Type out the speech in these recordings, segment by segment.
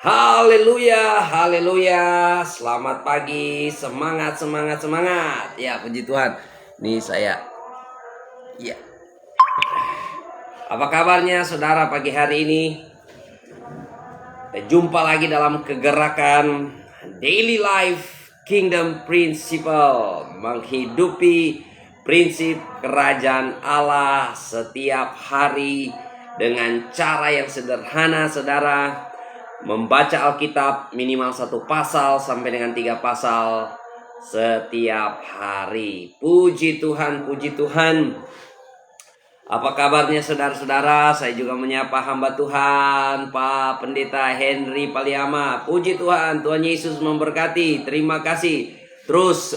Haleluya, haleluya. Selamat pagi, semangat, semangat, semangat. Ya, puji Tuhan. Nih saya. Ya. Apa kabarnya saudara pagi hari ini? Kita jumpa lagi dalam kegerakan Daily Life Kingdom Principle, menghidupi prinsip kerajaan Allah setiap hari dengan cara yang sederhana, saudara. Membaca Alkitab minimal 1 pasal sampai dengan 3 pasal setiap hari. Puji Tuhan, puji Tuhan. Apa kabarnya saudara-saudara? Saya juga menyapa hamba Tuhan, Pak Pendeta Henry Paliama. Puji Tuhan, Tuhan Yesus memberkati. Terima kasih. Terus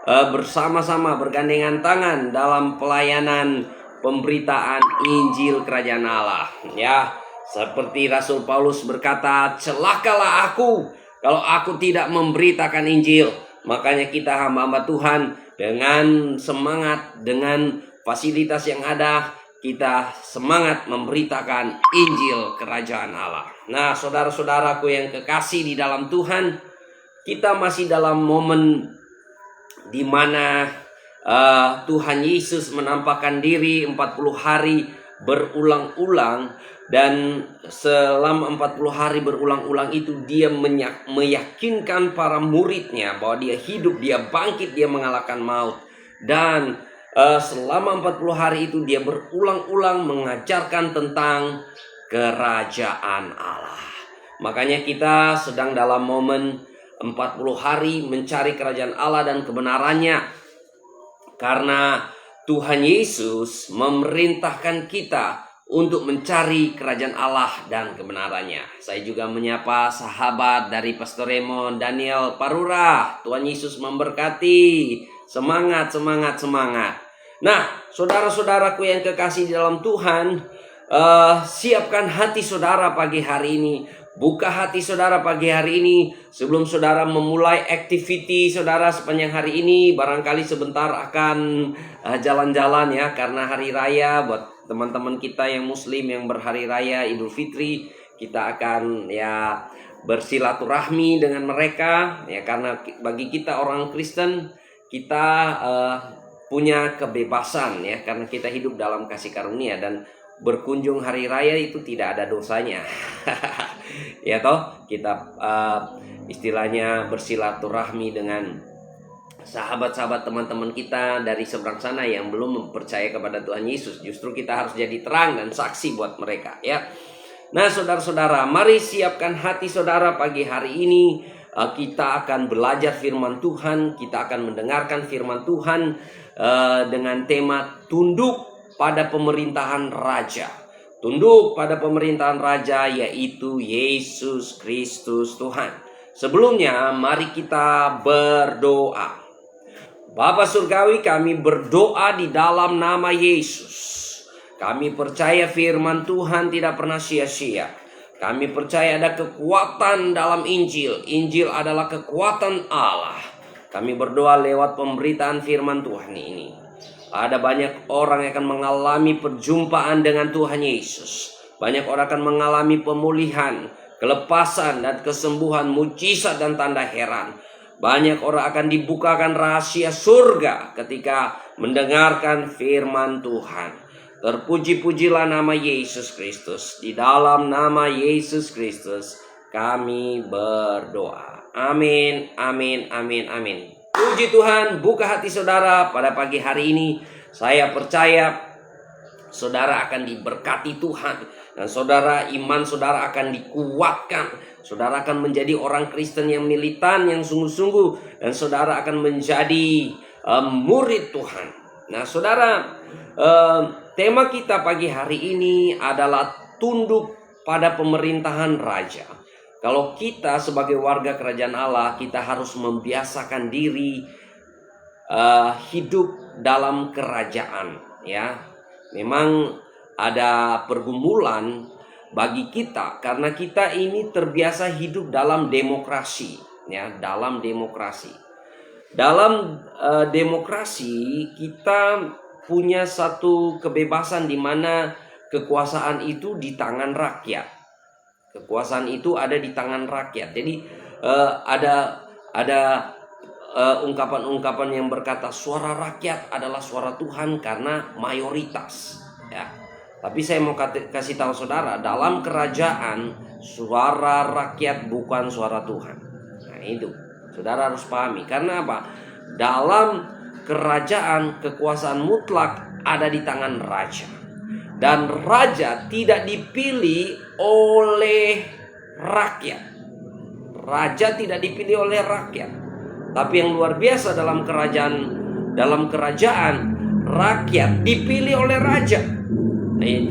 bersama-sama bergandengan tangan dalam pelayanan pemberitaan Injil Kerajaan Allah. Ya. Seperti Rasul Paulus berkata, celakalah aku kalau aku tidak memberitakan Injil. Makanya kita hamba-hamba Tuhan dengan semangat, dengan fasilitas yang ada, kita semangat memberitakan Injil Kerajaan Allah. Nah, saudara-saudaraku yang kekasih di dalam Tuhan, kita masih dalam momen di mana Tuhan Yesus menampakkan diri 40 hari berulang-ulang, dan selama 40 hari berulang-ulang itu dia meyakinkan para muridnya bahwa dia hidup, dia bangkit, dia mengalahkan maut. Dan selama 40 hari itu dia berulang-ulang mengajarkan tentang kerajaan Allah. Makanya kita sedang dalam momen 40 hari mencari kerajaan Allah dan kebenarannya, karena Tuhan Yesus memerintahkan kita untuk mencari kerajaan Allah dan kebenarannya. Saya juga menyapa sahabat dari Pastor Raymond Daniel Parura. Tuhan Yesus memberkati. Semangat, semangat, semangat. Nah, saudara-saudaraku yang kekasih di dalam Tuhan, siapkan hati saudara pagi hari ini. Buka hati saudara pagi hari ini. Sebelum saudara memulai activity saudara sepanjang hari ini, barangkali sebentar akan jalan-jalan ya, karena hari raya. Buat teman-teman kita yang muslim yang berhari raya Idul Fitri, kita akan ya bersilaturahmi dengan mereka ya, karena bagi kita orang Kristen, kita punya kebebasan ya, karena kita hidup dalam kasih karunia, dan berkunjung hari raya itu tidak ada dosanya. Ya toh, kita istilahnya bersilaturahmi dengan sahabat-sahabat teman-teman kita dari seberang sana yang belum percaya kepada Tuhan Yesus. Justru kita harus jadi terang dan saksi buat mereka ya. Nah, saudara-saudara, mari siapkan hati saudara pagi hari ini. Kita akan belajar firman Tuhan, kita akan mendengarkan firman Tuhan dengan tema tunduk pada pemerintahan Raja. Tunduk pada pemerintahan Raja, yaitu Yesus Kristus Tuhan. Sebelumnya mari kita berdoa. Bapa Surgawi, kami berdoa di dalam nama Yesus. Kami percaya firman Tuhan tidak pernah sia-sia. Kami percaya ada kekuatan dalam Injil. Injil adalah kekuatan Allah. Kami berdoa lewat pemberitaan firman Tuhan ini. Ada banyak orang yang akan mengalami perjumpaan dengan Tuhan Yesus. Banyak orang akan mengalami pemulihan, kelepasan dan kesembuhan, mujizat dan tanda heran. Banyak orang akan dibukakan rahasia surga ketika mendengarkan firman Tuhan. Terpuji-pujilah nama Yesus Kristus. Di dalam nama Yesus Kristus kami berdoa. Amin, amin, amin, amin. Puji Tuhan, buka hati saudara pada pagi hari ini. Saya percaya saudara akan diberkati Tuhan, dan saudara, iman saudara akan dikuatkan. Saudara akan menjadi orang Kristen yang militan, yang sungguh-sungguh, dan saudara akan menjadi murid Tuhan. Nah, saudara, tema kita pagi hari ini adalah tunduk pada pemerintahan Raja. Kalau kita sebagai warga kerajaan Allah, kita harus membiasakan diri hidup dalam kerajaan ya. Memang ada pergumulan bagi kita karena kita ini terbiasa hidup dalam demokrasi ya, dalam demokrasi. Dalam demokrasi kita punya satu kebebasan di mana kekuasaan itu di tangan rakyat. Kekuasaan itu ada di tangan rakyat. Jadi ada ungkapan-ungkapan yang berkata suara rakyat adalah suara Tuhan karena mayoritas, ya. Tapi saya mau kasih tahu saudara, dalam kerajaan suara rakyat bukan suara Tuhan. Nah, itu saudara harus pahami. Karena apa? Dalam kerajaan kekuasaan mutlak ada di tangan raja. Dan raja tidak dipilih oleh rakyat. Raja tidak dipilih oleh rakyat. Tapi yang luar biasa dalam kerajaan rakyat dipilih oleh raja.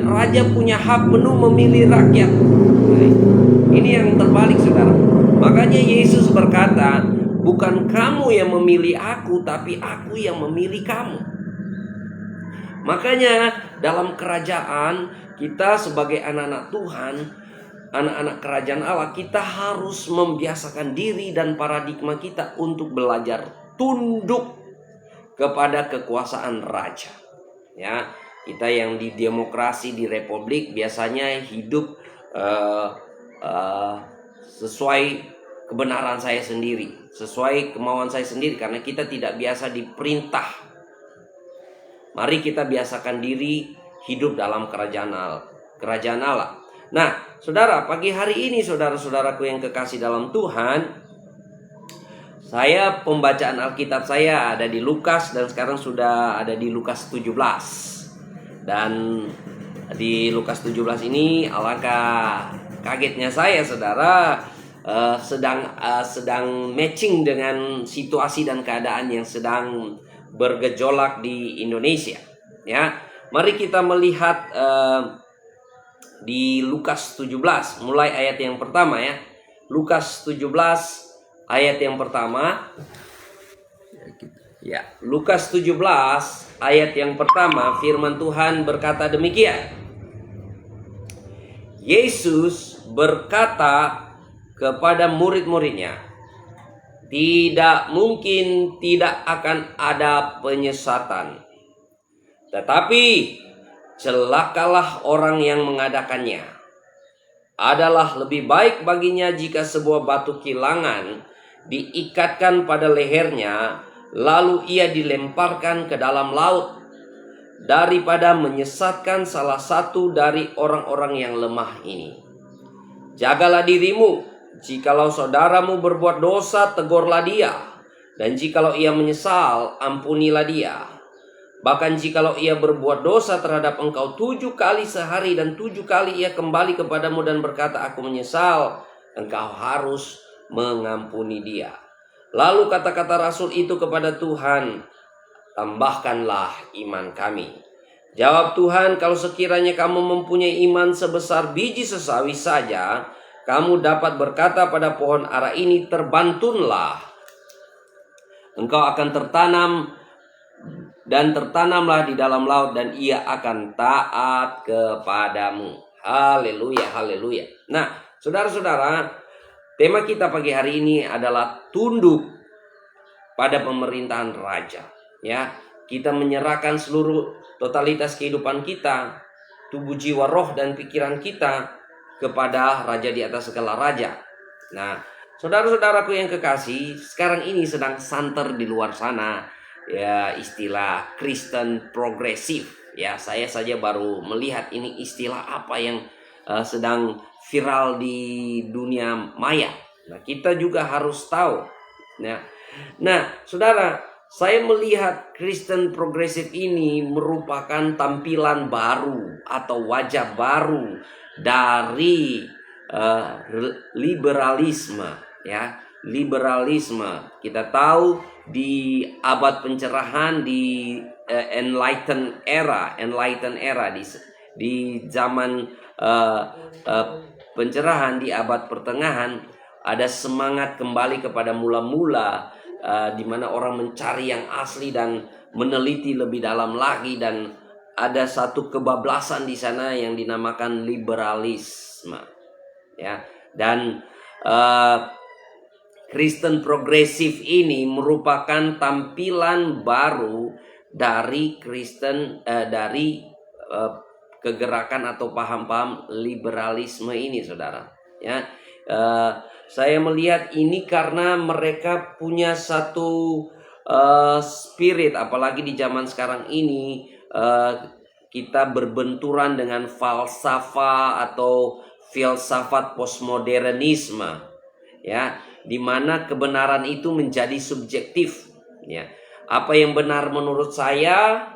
Raja punya hak penuh memilih rakyat. Ini yang terbalik, saudara. Makanya Yesus berkata, bukan kamu yang memilih aku, tapi aku yang memilih kamu. Makanya dalam kerajaan kita sebagai anak-anak Tuhan, anak-anak kerajaan Allah, kita harus membiasakan diri dan paradigma kita untuk belajar tunduk kepada kekuasaan raja. Ya, kita yang di demokrasi, di republik biasanya hidup sesuai kebenaran saya sendiri, sesuai kemauan saya sendiri, karena kita tidak biasa diperintah. Mari kita biasakan diri hidup dalam kerajaan Allah. Nah, saudara, pagi hari ini saudara-saudaraku yang kekasih dalam Tuhan, pembacaan Alkitab saya ada di Lukas dan sekarang sudah ada di Lukas 17. Dan di Lukas 17 ini alangkah kagetnya saya, saudara, sedang matching dengan situasi dan keadaan yang sedang bergejolak di Indonesia, ya. Mari kita melihat di Lukas 17 mulai ayat yang pertama, ya. Lukas 17 ayat yang pertama. Ya, Lukas 17 ayat yang pertama, firman Tuhan berkata demikian. Yesus berkata kepada murid-muridnya, tidak mungkin tidak akan ada penyesatan. Tetapi celakalah orang yang mengadakannya. Adalah lebih baik baginya jika sebuah batu kilangan diikatkan pada lehernya, lalu ia dilemparkan ke dalam laut, daripada menyesatkan salah satu dari orang-orang yang lemah ini. Jagalah dirimu. Jikalau saudaramu berbuat dosa, tegurlah dia. Dan jikalau ia menyesal, ampunilah dia. Bahkan jikalau ia berbuat dosa terhadap engkau 7 kali sehari dan 7 kali ia kembali kepadamu dan berkata, aku menyesal, engkau harus mengampuni dia. Lalu kata-kata Rasul itu kepada Tuhan, tambahkanlah iman kami. Jawab Tuhan, kalau sekiranya kamu mempunyai iman sebesar biji sesawi saja, kamu dapat berkata pada pohon ara ini, terbantunlah. Engkau akan tertanam dan tertanamlah di dalam laut, dan ia akan taat kepadamu. Haleluya, haleluya. Nah, saudara-saudara, tema kita pagi hari ini adalah tunduk pada pemerintahan raja. Ya, kita menyerahkan seluruh totalitas kehidupan kita, tubuh, jiwa, roh, dan pikiran kita kepada raja di atas segala raja. Nah, saudara-saudaraku yang kekasih, sekarang ini sedang santer di luar sana, ya, istilah Kristen progresif. Ya, saya saja baru melihat ini istilah apa yang sedang viral di dunia maya. Nah, kita juga harus tahu. Nah, saudara, saya melihat Kristen progresif ini merupakan tampilan baru atau wajah baru dari liberalisme, ya. Liberalisme, kita tahu di abad pencerahan, di enlightened era di zaman pencerahan di abad pertengahan, ada semangat kembali kepada mula-mula, di mana orang mencari yang asli dan meneliti lebih dalam lagi, dan ada satu kebablasan di sana yang dinamakan liberalisme, ya. Dan Kristen progresif ini merupakan tampilan baru dari kegerakan atau paham-paham liberalisme ini, saudara. Ya, saya melihat ini karena mereka punya satu spirit, apalagi di zaman sekarang ini kita berbenturan dengan falsafah atau filsafat postmodernisme, ya, di mana kebenaran itu menjadi subjektif. Ya, apa yang benar menurut saya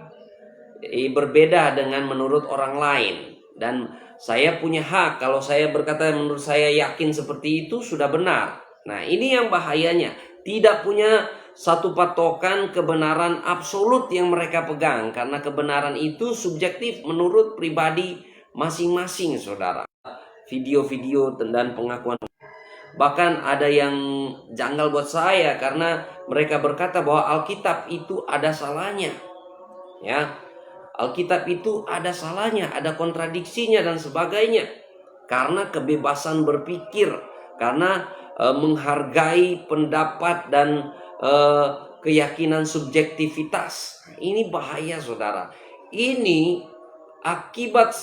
berbeda dengan menurut orang lain, dan saya punya hak kalau saya berkata menurut saya yakin seperti itu sudah benar. Nah, ini yang bahayanya, tidak punya satu patokan kebenaran absolut yang mereka pegang, karena kebenaran itu subjektif menurut pribadi masing-masing, saudara. Video-video dan pengakuan, bahkan ada yang janggal buat saya karena mereka berkata bahwa Alkitab itu ada salahnya, ya. Alkitab itu ada salahnya, ada kontradiksinya dan sebagainya. Karena kebebasan berpikir, karena menghargai pendapat dan keyakinan subjektivitas. Ini bahaya, saudara. Ini akibat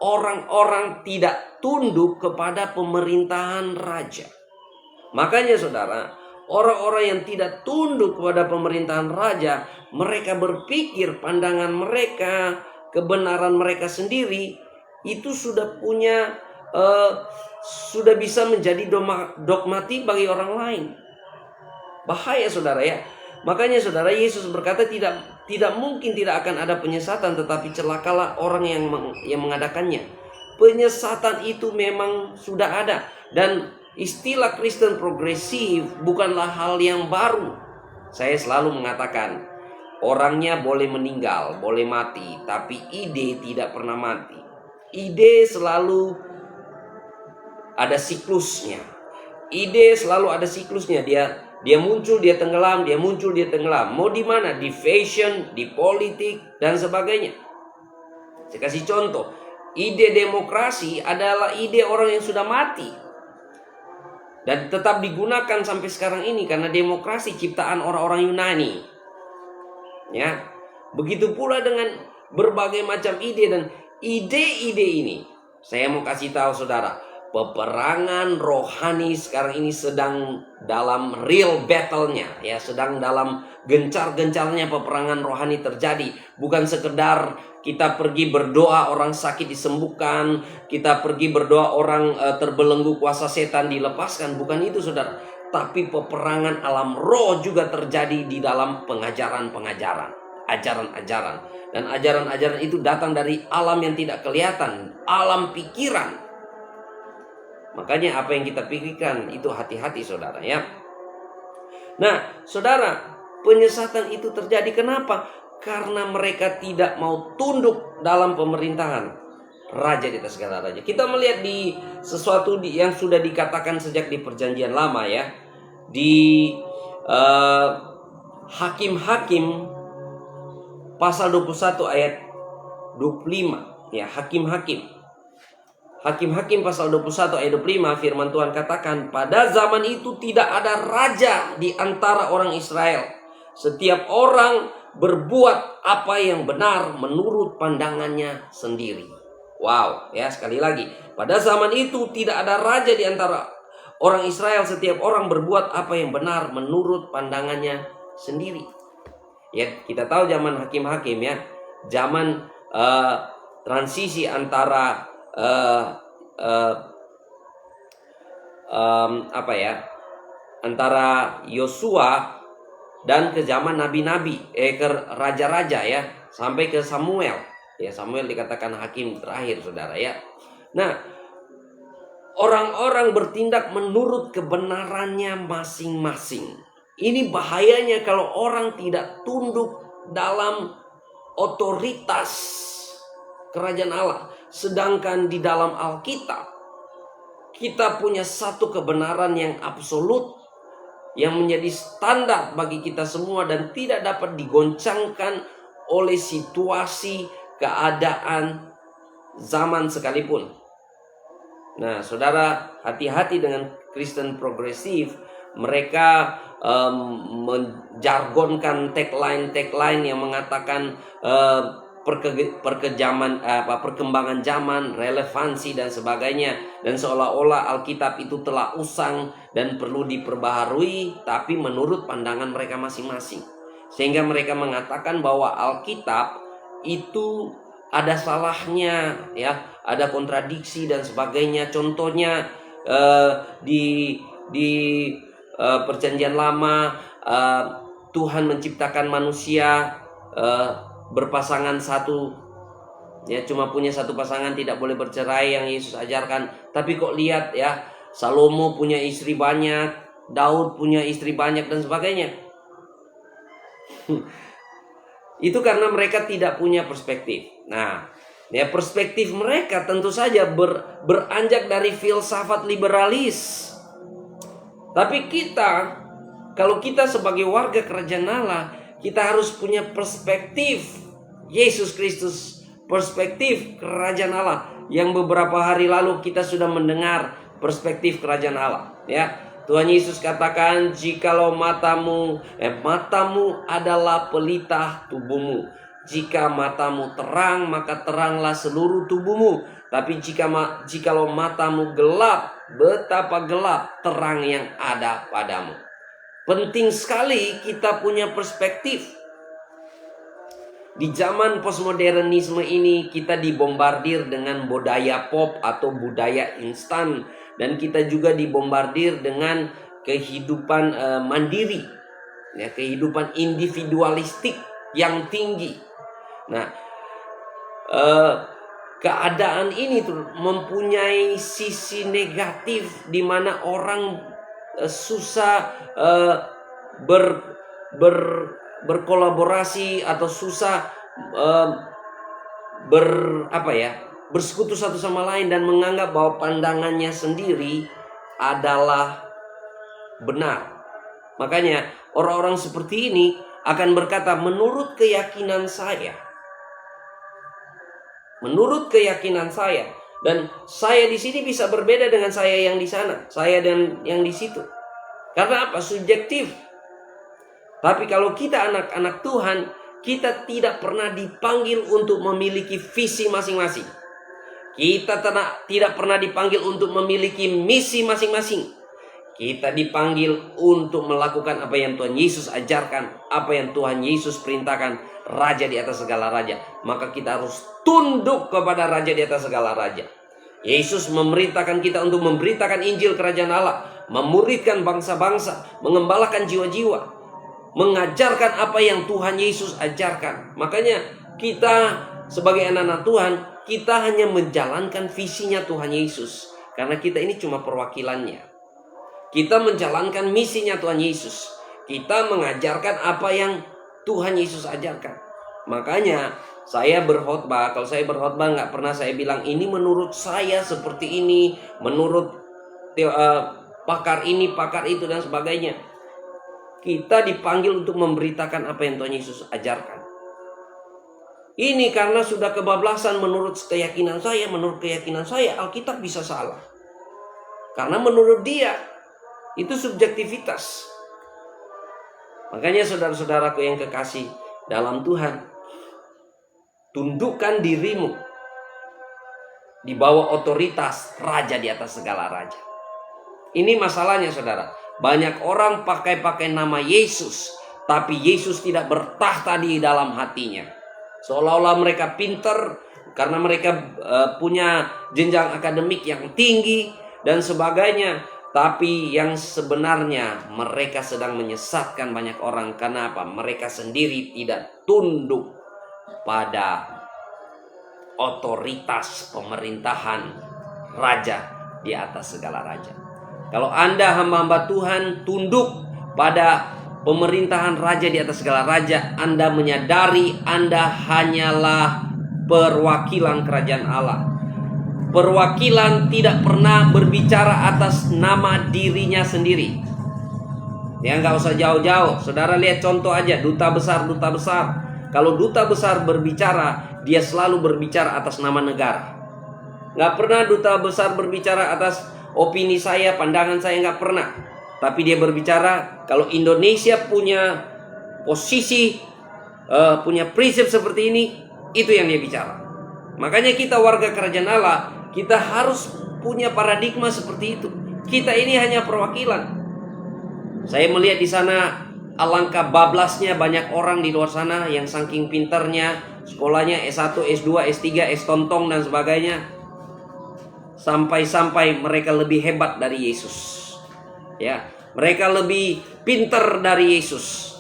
orang-orang tidak tunduk kepada pemerintahan raja. Makanya, saudara, orang-orang yang tidak tunduk kepada pemerintahan raja, mereka berpikir pandangan mereka, kebenaran mereka sendiri itu sudah punya sudah bisa menjadi dogmatik bagi orang lain. Bahaya, saudara, ya. Makanya, saudara, Yesus berkata tidak mungkin tidak akan ada penyesatan, tetapi celakalah orang yang mengadakannya. Penyesatan itu memang sudah ada, dan istilah Kristen progresif bukanlah hal yang baru. Saya selalu mengatakan, orangnya boleh meninggal, boleh mati, tapi ide tidak pernah mati. Ide selalu ada siklusnya. Ide selalu ada siklusnya. Dia muncul, dia tenggelam, dia muncul, dia tenggelam. Mau di mana? Di fashion, di politik, dan sebagainya. Saya kasih contoh. Ide demokrasi adalah ide orang yang sudah mati, dan tetap digunakan sampai sekarang ini karena demokrasi ciptaan orang-orang Yunani. Ya, begitu pula dengan berbagai macam ide, dan ide-ide ini saya mau kasih tahu saudara, peperangan rohani sekarang ini sedang dalam real battle-nya, ya, sedang dalam gencar-gencarnya peperangan rohani terjadi. Bukan sekedar kita pergi berdoa orang sakit disembuhkan, kita pergi berdoa orang terbelenggu kuasa setan dilepaskan, bukan itu, saudara. Tapi peperangan alam roh juga terjadi di dalam pengajaran-pengajaran, ajaran-ajaran. Dan ajaran-ajaran itu datang dari alam yang tidak kelihatan, alam pikiran. Makanya apa yang kita pikirkan itu hati-hati, saudara, ya. Nah, saudara, penyesatan itu terjadi kenapa? Karena mereka tidak mau tunduk dalam pemerintahan raja di atas segala raja. Kita melihat di sesuatu yang sudah dikatakan sejak di Perjanjian Lama, ya. Di Hakim-Hakim pasal 21 ayat 25, ya, Hakim-Hakim pasal 21 ayat 25, firman Tuhan katakan, pada zaman itu tidak ada raja di antara orang Israel. Setiap orang berbuat apa yang benar menurut pandangannya sendiri. Wow, ya, sekali lagi. Pada zaman itu tidak ada raja di antara orang Israel. Setiap orang berbuat apa yang benar menurut pandangannya sendiri. Ya, kita tahu zaman hakim-hakim, ya. Zaman transisi antara antara Yosua dan ke zaman nabi-nabi, ke raja-raja, ya, sampai ke Samuel. Ya, Samuel dikatakan hakim terakhir, saudara, ya. Nah, orang-orang bertindak menurut kebenarannya masing-masing. Ini bahayanya kalau orang tidak tunduk dalam otoritas kerajaan Allah. Sedangkan di dalam Alkitab kita punya satu kebenaran yang absolut, yang menjadi standar bagi kita semua dan tidak dapat digoncangkan oleh situasi, keadaan, zaman sekalipun. Nah, saudara, hati-hati dengan Kristen progresif. Mereka menjargonkan tagline yang mengatakan perkembangan zaman, relevansi dan sebagainya, dan seolah-olah Alkitab itu telah usang dan perlu diperbaharui, tapi menurut pandangan mereka masing-masing. Sehingga mereka mengatakan bahwa Alkitab itu ada salahnya, ya, ada kontradiksi dan sebagainya. Contohnya di Perjanjian Lama, Tuhan menciptakan manusia berpasangan satu, ya, cuma punya satu pasangan, tidak boleh bercerai yang Yesus ajarkan. Tapi kok lihat, ya, Salomo punya istri banyak, Daud punya istri banyak dan sebagainya. Itu karena mereka tidak punya perspektif. Nah, ya, perspektif mereka tentu saja beranjak dari filsafat liberalis. Tapi kita, kalau kita sebagai warga kerajaan Allah, kita harus punya perspektif Yesus Kristus, perspektif kerajaan Allah. Yang beberapa hari lalu kita sudah mendengar perspektif kerajaan Allah, ya. Tuhan Yesus katakan, jikalau matamu adalah pelita tubuhmu. Jika matamu terang, maka teranglah seluruh tubuhmu. Tapi jikalau matamu gelap, betapa gelap terang yang ada padamu. Penting sekali kita punya perspektif. Di zaman postmodernisme ini kita dibombardir dengan budaya pop atau budaya instan. Dan kita juga dibombardir dengan kehidupan mandiri, ya, kehidupan individualistik yang tinggi. Nah, keadaan ini tuh mempunyai sisi negatif di mana orang susah berkolaborasi atau susah bersekutu satu sama lain dan menganggap bahwa pandangannya sendiri adalah benar. Makanya orang-orang seperti ini akan berkata, menurut keyakinan saya. Menurut keyakinan saya. Dan saya di sini bisa berbeda dengan saya yang di sana, saya dan yang di situ. Karena apa? Subjektif. Tapi kalau kita anak-anak Tuhan, kita tidak pernah dipanggil untuk memiliki visi masing-masing. Kita tidak pernah dipanggil untuk memiliki misi masing-masing. Kita dipanggil untuk melakukan apa yang Tuhan Yesus ajarkan, apa yang Tuhan Yesus perintahkan, Raja di atas segala raja. Maka kita harus tunduk kepada Raja di atas segala raja. Yesus memerintahkan kita untuk memberitakan Injil Kerajaan Allah, memuridkan bangsa-bangsa, mengembalakan jiwa-jiwa, mengajarkan apa yang Tuhan Yesus ajarkan. Makanya kita sebagai anak-anak Tuhan, kita hanya menjalankan visinya Tuhan Yesus. Karena kita ini cuma perwakilannya. Kita menjalankan misinya Tuhan Yesus. Kita mengajarkan apa yang Tuhan Yesus ajarkan. Makanya saya berkhotbah, kalau saya berkhotbah nggak pernah saya bilang ini menurut saya seperti ini, menurut pakar ini, pakar itu dan sebagainya. Kita dipanggil untuk memberitakan apa yang Tuhan Yesus ajarkan. Ini karena sudah kebablasan menurut keyakinan saya. Menurut keyakinan saya Alkitab bisa salah. Karena menurut dia itu subjektivitas. Makanya saudara-saudaraku yang kekasih dalam Tuhan, tundukkan dirimu di bawah otoritas Raja di atas segala raja. Ini masalahnya, saudara. Banyak orang pakai nama Yesus, tapi Yesus tidak bertahta di dalam hatinya. Seolah-olah mereka pintar karena mereka punya jenjang akademik yang tinggi dan sebagainya. Tapi yang sebenarnya mereka sedang menyesatkan banyak orang. Karena apa? Mereka sendiri tidak tunduk pada otoritas pemerintahan Raja di atas segala raja. Kalau Anda hamba-hamba Tuhan tunduk pada pemerintahan Raja di atas segala raja, Anda menyadari Anda hanyalah perwakilan kerajaan Allah. Perwakilan tidak pernah berbicara atas nama dirinya sendiri. Ya, nggak usah jauh-jauh. Saudara lihat contoh aja, duta besar. Kalau duta besar berbicara, dia selalu berbicara atas nama negara. Nggak pernah duta besar berbicara atas opini saya, pandangan saya, nggak pernah. Tapi dia berbicara, kalau Indonesia punya posisi, punya prinsip seperti ini, Itu yang dia bicara. Makanya kita warga kerajaan Allah, kita harus punya paradigma seperti itu. Kita ini hanya perwakilan. Saya melihat di sana alangkah bablasnya banyak orang di luar sana yang saking pinternya, sekolahnya S1, S2, S3, S tontong dan sebagainya. Sampai-sampai mereka lebih hebat dari Yesus. Ya, mereka lebih pinter dari Yesus.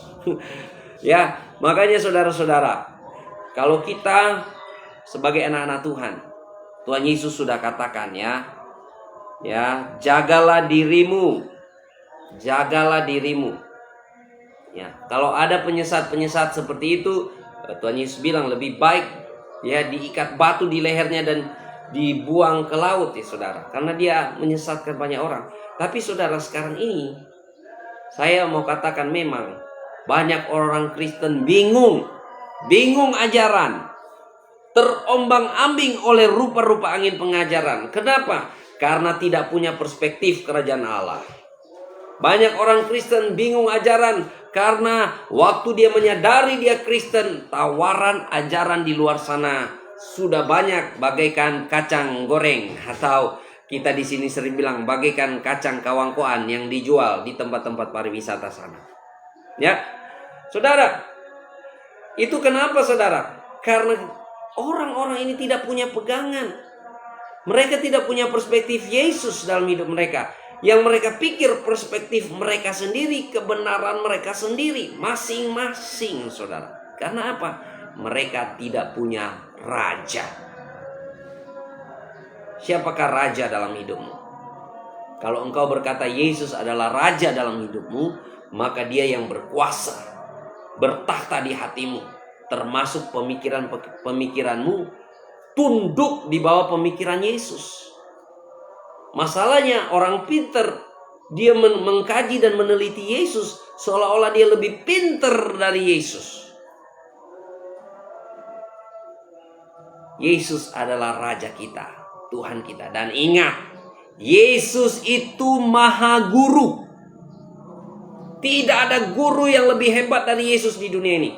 Ya, makanya saudara-saudara, kalau kita sebagai anak-anak Tuhan, Tuhan Yesus sudah katakan ya, jagalah dirimu. Jagalah dirimu. Ya, kalau ada penyesat-penyesat seperti itu, Tuhan Yesus bilang lebih baik ya diikat batu di lehernya dan dibuang ke laut ya saudara, karena dia menyesatkan banyak orang. Tapi saudara, sekarang ini saya mau katakan memang banyak orang Kristen bingung ajaran, terombang-ambing oleh rupa-rupa angin pengajaran. Kenapa? Karena tidak punya perspektif kerajaan Allah. Banyak orang Kristen bingung ajaran karena waktu dia menyadari dia Kristen, tawaran ajaran di luar sana sudah banyak bagaikan kacang goreng, atau kita di sini sering bilang bagaikan kacang kawangkoan yang dijual di tempat-tempat pariwisata sana. Ya, saudara, itu kenapa saudara? Karena orang-orang ini tidak punya pegangan. Mereka tidak punya perspektif Yesus dalam hidup mereka. Yang mereka pikir perspektif mereka sendiri, kebenaran mereka sendiri, masing-masing saudara. Karena apa? Mereka tidak punya raja. Siapakah raja dalam hidupmu? Kalau engkau berkata Yesus adalah raja dalam hidupmu, maka dia yang berkuasa, bertakhta di hatimu, termasuk pemikiranmu tunduk di bawah pemikiran Yesus. Masalahnya orang pinter, dia mengkaji dan meneliti Yesus seolah-olah dia lebih pinter dari Yesus. Yesus adalah raja kita, Tuhan kita. Dan ingat, Yesus itu maha guru. Tidak ada guru yang lebih hebat dari Yesus di dunia ini.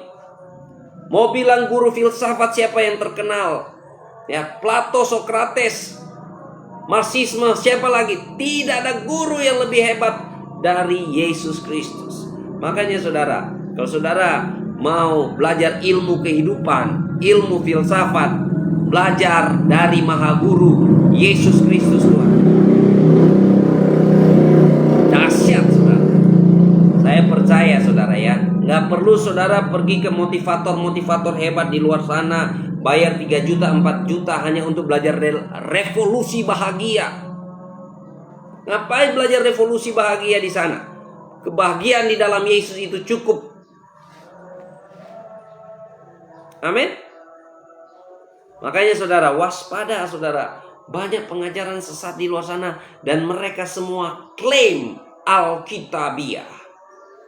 Mau bilang guru filsafat siapa yang terkenal? Ya, Plato, Sokrates, Marxisme, siapa lagi? Tidak ada guru yang lebih hebat dari Yesus Kristus. Makanya saudara, kalau saudara mau belajar ilmu kehidupan, ilmu filsafat, belajar dari maha guru Yesus Kristus Tuhan. Dahsyat saudara. Saya percaya saudara ya, nggak perlu saudara pergi ke motivator-motivator hebat di luar sana, bayar 3 juta, 4 juta hanya untuk belajar revolusi bahagia. Ngapain belajar revolusi bahagia di sana? Kebahagiaan di dalam Yesus itu cukup. Amin. Makanya saudara, waspada saudara. Banyak pengajaran sesat di luar sana dan mereka semua klaim Alkitabiah.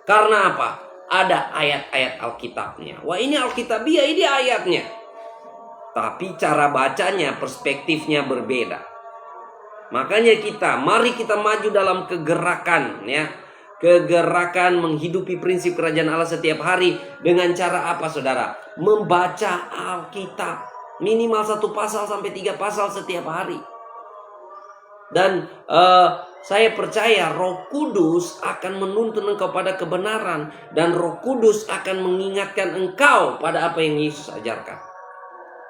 Karena apa? Ada ayat-ayat Alkitabnya. Wah, ini Alkitabiah, ini ayatnya. Tapi cara bacanya, perspektifnya berbeda. Makanya mari kita maju dalam kegerakan ya. Kegerakan menghidupi prinsip kerajaan Allah setiap hari. Dengan cara apa saudara? Membaca Alkitab. Minimal 1 pasal sampai 3 pasal setiap hari. Dan saya percaya Roh Kudus akan menuntun engkau pada kebenaran. Dan Roh Kudus akan mengingatkan engkau pada apa yang Yesus ajarkan.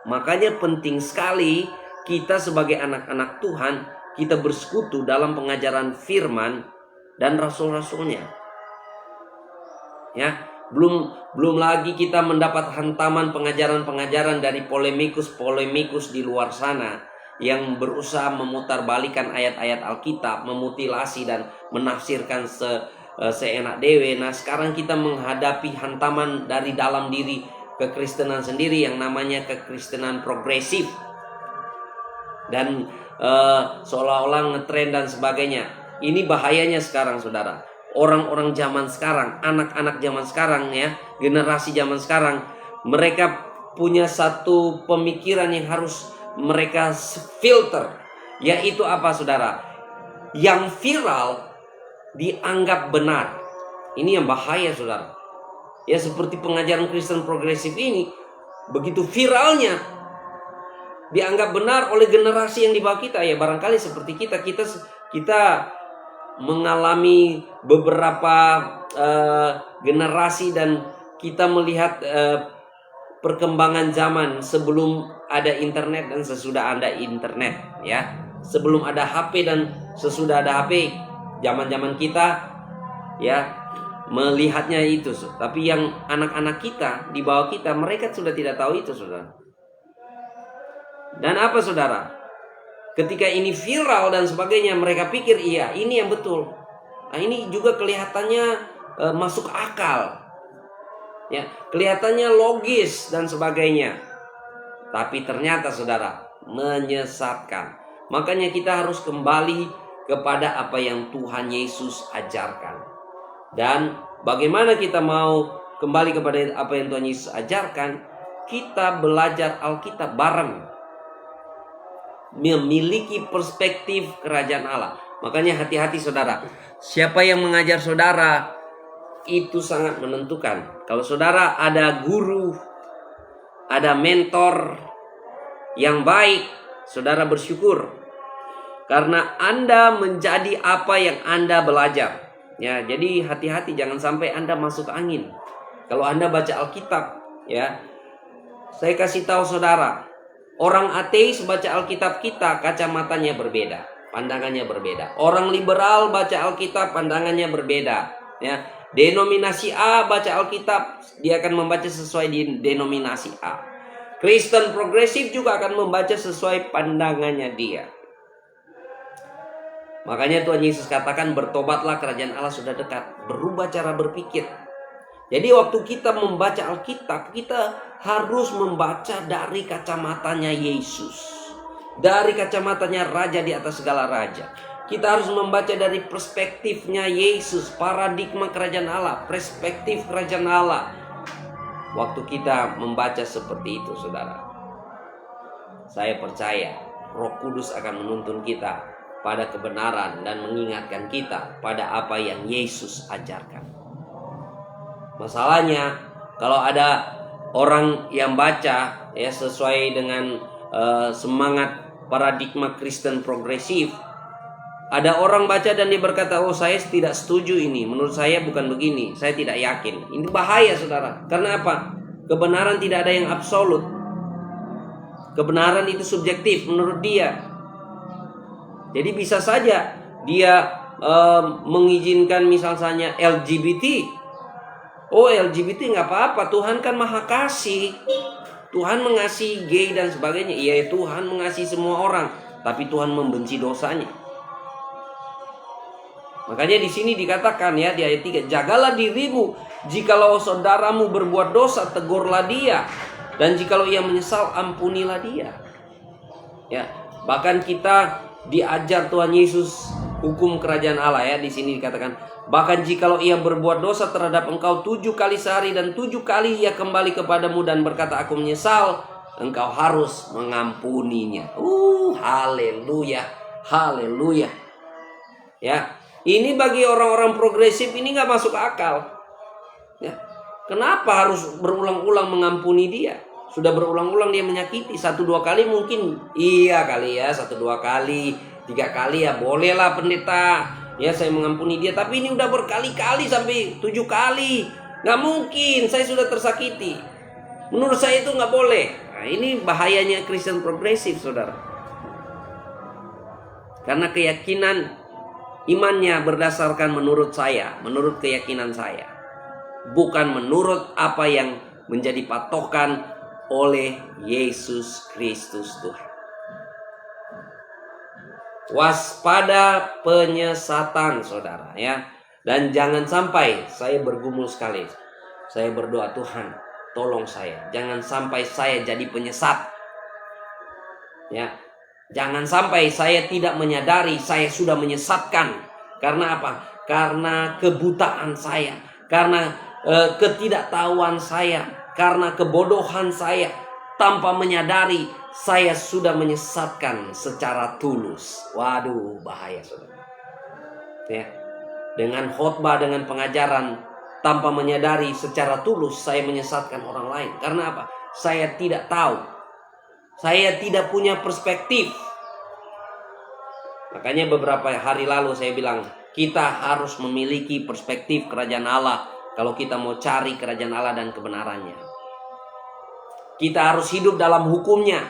Makanya penting sekali kita sebagai anak-anak Tuhan, kita bersekutu dalam pengajaran firman dan rasul-rasulnya. Ya, belum lagi kita mendapat hantaman pengajaran-pengajaran dari polemikus di luar sana yang berusaha memutarbalikkan ayat-ayat Alkitab, memutilasi dan menafsirkan seenak dewe. Nah, sekarang kita menghadapi hantaman dari dalam diri kekristenan sendiri yang namanya kekristenan progresif. Dan seolah-olah ngetren dan sebagainya. Ini bahayanya sekarang saudara. Orang-orang zaman sekarang, anak-anak zaman sekarang ya, generasi zaman sekarang, mereka punya satu pemikiran yang harus mereka filter. Yaitu apa saudara? Yang viral dianggap benar. Ini yang bahaya saudara. Ya, seperti pengajaran Kristen progresif ini, begitu viralnya dianggap benar oleh generasi yang di bawah kita. Ya barangkali seperti kita mengalami beberapa generasi dan kita melihat perkembangan zaman sebelum ada internet dan sesudah ada internet, ya. Sebelum ada HP dan sesudah ada HP. Zaman-zaman kita ya melihatnya itu. Tapi yang anak-anak kita di bawah kita, mereka sudah tidak tahu itu, Saudara. Dan apa, Saudara? Ketika ini viral dan sebagainya, mereka pikir iya, ini yang betul. Nah, ini juga kelihatannya masuk akal. Ya, kelihatannya logis dan sebagainya. Tapi ternyata, Saudara, menyesatkan. Makanya kita harus kembali kepada apa yang Tuhan Yesus ajarkan. Dan bagaimana kita mau kembali kepada apa yang Tuhan Yesus ajarkan? Kita belajar Alkitab bareng, memiliki perspektif kerajaan Allah. Makanya hati-hati, Saudara. Siapa yang mengajar Saudara itu sangat menentukan. Kalau Saudara ada guru, ada mentor yang baik, Saudara bersyukur karena Anda menjadi apa yang Anda belajar. Ya, jadi hati-hati jangan sampai Anda masuk angin. Kalau Anda baca Alkitab, ya. Saya kasih tahu Saudara, orang ateis baca Alkitab kita, kacamatanya berbeda, pandangannya berbeda. Orang liberal baca Alkitab, pandangannya berbeda, ya. Denominasi A baca Alkitab, dia akan membaca sesuai di denominasi A. Kristen progresif juga akan membaca sesuai pandangannya dia. Makanya Tuhan Yesus katakan, bertobatlah, kerajaan Allah sudah dekat. Berubah cara berpikir. Jadi waktu kita membaca Alkitab, kita harus membaca dari kacamatanya Yesus, dari kacamatanya Raja di atas segala raja. Kita harus membaca dari perspektifnya Yesus, paradigma kerajaan Allah, perspektif kerajaan Allah. Waktu kita membaca seperti itu, Saudara, saya percaya Roh Kudus akan menuntun kita pada kebenaran dan mengingatkan kita pada apa yang Yesus ajarkan. Masalahnya kalau ada orang yang baca ya sesuai dengan semangat paradigma Kristen progresif, ada orang baca dan dia berkata, oh saya tidak setuju ini, menurut saya bukan begini, saya tidak yakin. Ini bahaya, Saudara. Karena apa? Kebenaran tidak ada yang absolut. Kebenaran itu subjektif menurut dia. Jadi bisa saja dia mengizinkan misalnya LGBT. Oh, LGBT nggak apa-apa, Tuhan kan maha kasih. Tuhan mengasihi gay dan sebagainya. Iya, Tuhan mengasihi semua orang, tapi Tuhan membenci dosanya. Makanya di sini dikatakan ya di ayat 3, jagalah dirimu, jikalau saudaramu berbuat dosa, tegurlah dia, dan jikalau ia menyesal, ampunilah dia. Ya, bahkan kita diajar Tuhan Yesus hukum kerajaan Allah ya, di sini dikatakan, bahkan jikalau ia berbuat dosa terhadap engkau 7 kali sehari dan 7 kali ia kembali kepadamu dan berkata aku menyesal, engkau harus mengampuninya. Haleluya, haleluya. Ya, ini bagi orang-orang progresif ini nggak masuk akal. Ya, kenapa harus berulang-ulang mengampuni dia? Sudah berulang-ulang dia menyakiti, 1-2 kali mungkin iya kali ya, 1-2 kali, 3 kali ya bolehlah pendeta. Ya saya mengampuni dia, tapi ini udah berkali-kali sampai 7 kali. Nggak mungkin, saya sudah tersakiti. Menurut saya itu nggak boleh. Nah, ini bahayanya Kristen progresif, Saudara. Karena keyakinan imannya berdasarkan menurut saya, menurut keyakinan saya, bukan menurut apa yang menjadi patokan oleh Yesus Kristus Tuhan. Waspada penyesatan, Saudara ya. Dan jangan sampai, saya bergumul sekali, saya berdoa, Tuhan tolong saya, jangan sampai saya jadi penyesat. Ya, jangan sampai saya tidak menyadari saya sudah menyesatkan. Karena apa? Karena kebutaan saya, karena ketidaktahuan saya, karena kebodohan saya, tanpa menyadari saya sudah menyesatkan secara tulus. Waduh, bahaya, Saudara. Ya. Dengan khotbah, dengan pengajaran, tanpa menyadari secara tulus saya menyesatkan orang lain. Karena apa? saya tidak tahu. Saya tidak punya perspektif. Makanya beberapa hari lalu saya bilang, kita harus memiliki perspektif kerajaan Allah kalau kita mau cari kerajaan Allah dan kebenarannya. Kita harus hidup dalam hukumnya.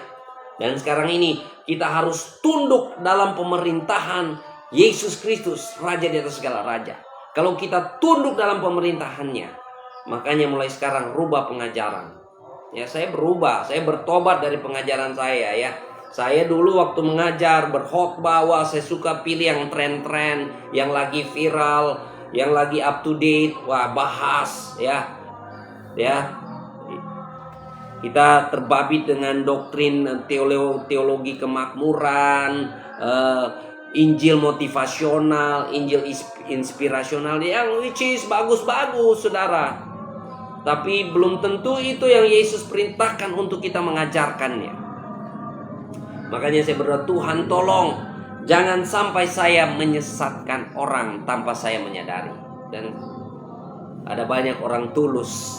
Dan sekarang ini kita harus tunduk dalam pemerintahan Yesus Kristus, Raja di atas segala raja. Kalau kita tunduk dalam pemerintahannya, makanya mulai sekarang rubah pengajaran. Ya, saya berubah, saya bertobat dari pengajaran saya ya. Saya dulu waktu mengajar, berkhotbah, saya suka pilih yang tren-tren, yang lagi viral, yang lagi up to date, bahas ya. Ya. Kita terbabit dengan doktrin teologi kemakmuran, Injil motivasional, Injil inspirasional, yang which is bagus-bagus, saudara. Tapi belum tentu itu yang Yesus perintahkan untuk kita mengajarkannya. Makanya saya berdoa, Tuhan tolong jangan sampai saya menyesatkan orang tanpa saya menyadari. Dan ada banyak orang tulus,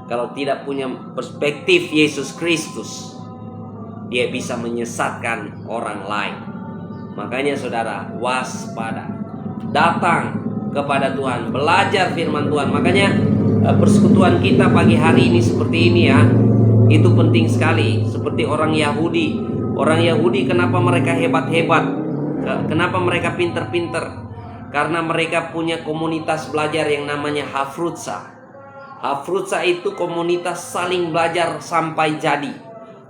kalau tidak punya perspektif Yesus Kristus, dia bisa menyesatkan orang lain. Makanya saudara, waspada. Datang kepada Tuhan, belajar firman Tuhan. Makanya persekutuan kita pagi hari ini seperti ini ya, itu penting sekali. Seperti orang Yahudi. Orang Yahudi kenapa mereka hebat-hebat? Kenapa mereka pinter-pinter? Karena mereka punya komunitas belajar yang namanya Hafrutsa. Hafrutsa itu komunitas saling belajar sampai jadi.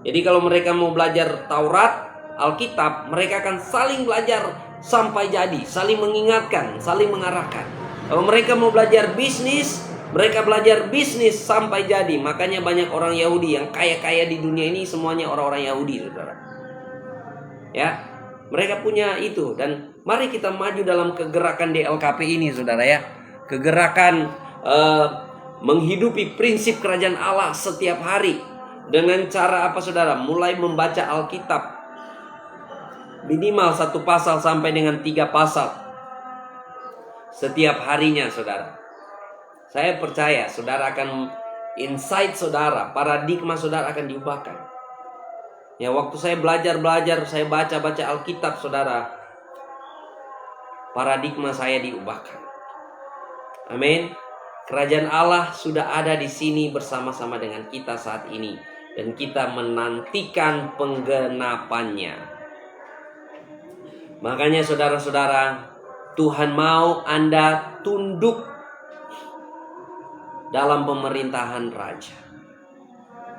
Jadi kalau mereka mau belajar Taurat, Alkitab, mereka akan saling belajar sampai jadi, saling mengingatkan, saling mengarahkan. Kalau mereka mau belajar bisnis, mereka belajar bisnis sampai jadi. Makanya banyak orang Yahudi yang kaya-kaya di dunia ini semuanya orang-orang Yahudi, saudara. Ya, mereka punya itu. Dan mari kita maju dalam kegerakan DLKP ini, saudara ya. Kegerakan menghidupi prinsip kerajaan Allah setiap hari. Dengan cara apa, saudara? Mulai membaca Alkitab. Minimal 1 pasal sampai dengan 3 pasal setiap harinya, saudara. Saya percaya saudara akan insight saudara, paradigma saudara akan diubahkan. Ya, waktu saya belajar, saya baca Alkitab, saudara, paradigma saya diubahkan. Amin. Kerajaan Allah sudah ada di sini bersama-sama dengan kita saat ini, dan kita menantikan penggenapannya. Makanya saudara-saudara, Tuhan mau Anda tunduk dalam pemerintahan raja.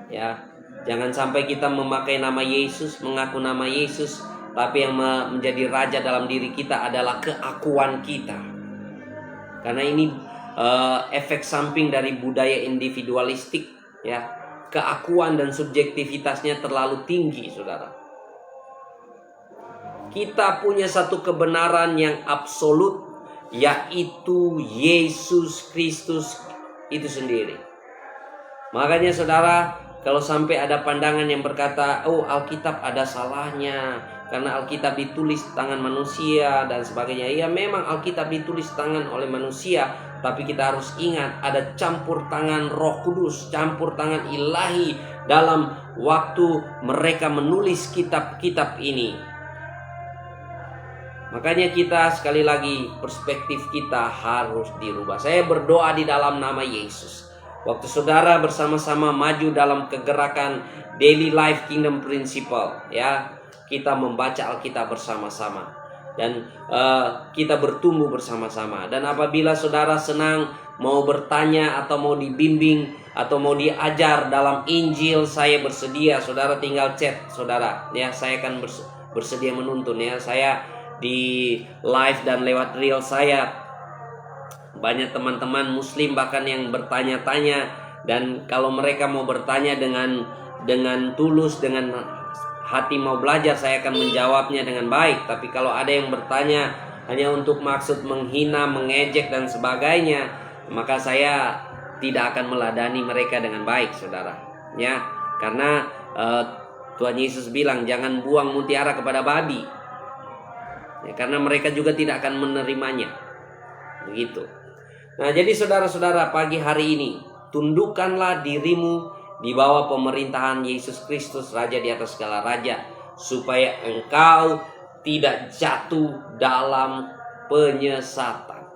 Ya, jangan sampai kita memakai nama Yesus, mengaku nama Yesus, tapi yang menjadi raja dalam diri kita adalah keakuan kita. Karena ini efek samping dari budaya individualistik, ya. Keakuan dan subjektivitasnya terlalu tinggi, saudara. Kita punya satu kebenaran yang absolut, yaitu Yesus Kristus itu sendiri. Makanya saudara, kalau sampai ada pandangan yang berkata, oh Alkitab ada salahnya karena Alkitab ditulis tangan manusia dan sebagainya. Ya, memang Alkitab ditulis tangan oleh manusia, tapi kita harus ingat ada campur tangan Roh Kudus, campur tangan ilahi dalam waktu mereka menulis kitab-kitab ini. Makanya kita sekali lagi perspektif kita harus dirubah. Saya berdoa di dalam nama Yesus. Waktu saudara bersama-sama maju dalam kegerakan Daily Life Kingdom Principle, ya, kita membaca Alkitab bersama-sama dan kita bertumbuh bersama-sama. Dan apabila saudara senang mau bertanya atau mau dibimbing atau mau diajar dalam Injil, saya bersedia. Saudara tinggal chat, saudara. Ya, saya akan bersedia menuntun ya. Saya di live dan lewat reel saya banyak teman-teman muslim bahkan yang bertanya-tanya, dan kalau mereka mau bertanya dengan tulus, dengan hati mau belajar, saya akan menjawabnya dengan baik. Tapi kalau ada yang bertanya hanya untuk maksud menghina, mengejek dan sebagainya, maka saya tidak akan meladani mereka dengan baik, saudara. Ya, karena Tuhan Yesus bilang jangan buang mutiara kepada babi. Ya, karena mereka juga tidak akan menerimanya. Begitu. Nah, jadi saudara-saudara, pagi hari ini tundukkanlah dirimu di bawah pemerintahan Yesus Kristus, Raja di atas segala raja, supaya engkau tidak jatuh dalam penyesatan.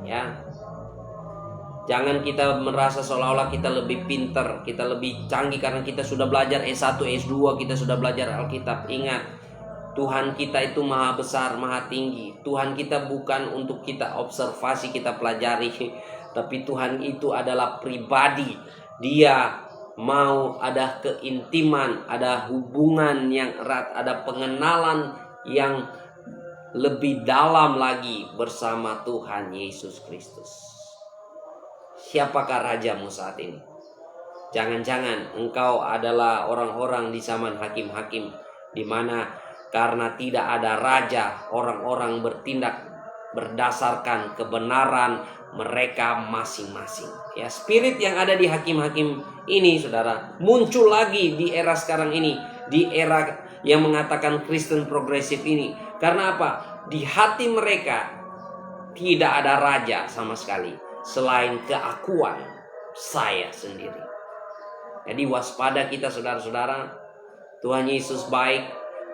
Ya, jangan kita merasa seolah-olah kita lebih pintar, kita lebih canggih karena kita sudah belajar S1, S2, kita sudah belajar Alkitab. Ingat, Tuhan kita itu maha besar, maha tinggi. Tuhan kita bukan untuk kita observasi, kita pelajari, tapi Tuhan itu adalah pribadi. Dia mau ada keintiman, ada hubungan yang erat, ada pengenalan yang lebih dalam lagi bersama Tuhan Yesus Kristus. Siapakah rajamu saat ini? Jangan-jangan engkau adalah orang-orang di zaman hakim-hakim, di mana karena tidak ada raja, orang-orang bertindak berdasarkan kebenaran mereka masing-masing. Ya, spirit yang ada di hakim-hakim ini, saudara, muncul lagi di era sekarang ini, di era yang mengatakan Kristen progresif ini. Karena apa? Di hati mereka tidak ada raja sama sekali selain keakuan saya sendiri. Jadi waspada kita, saudara-saudara. Tuhan Yesus baik,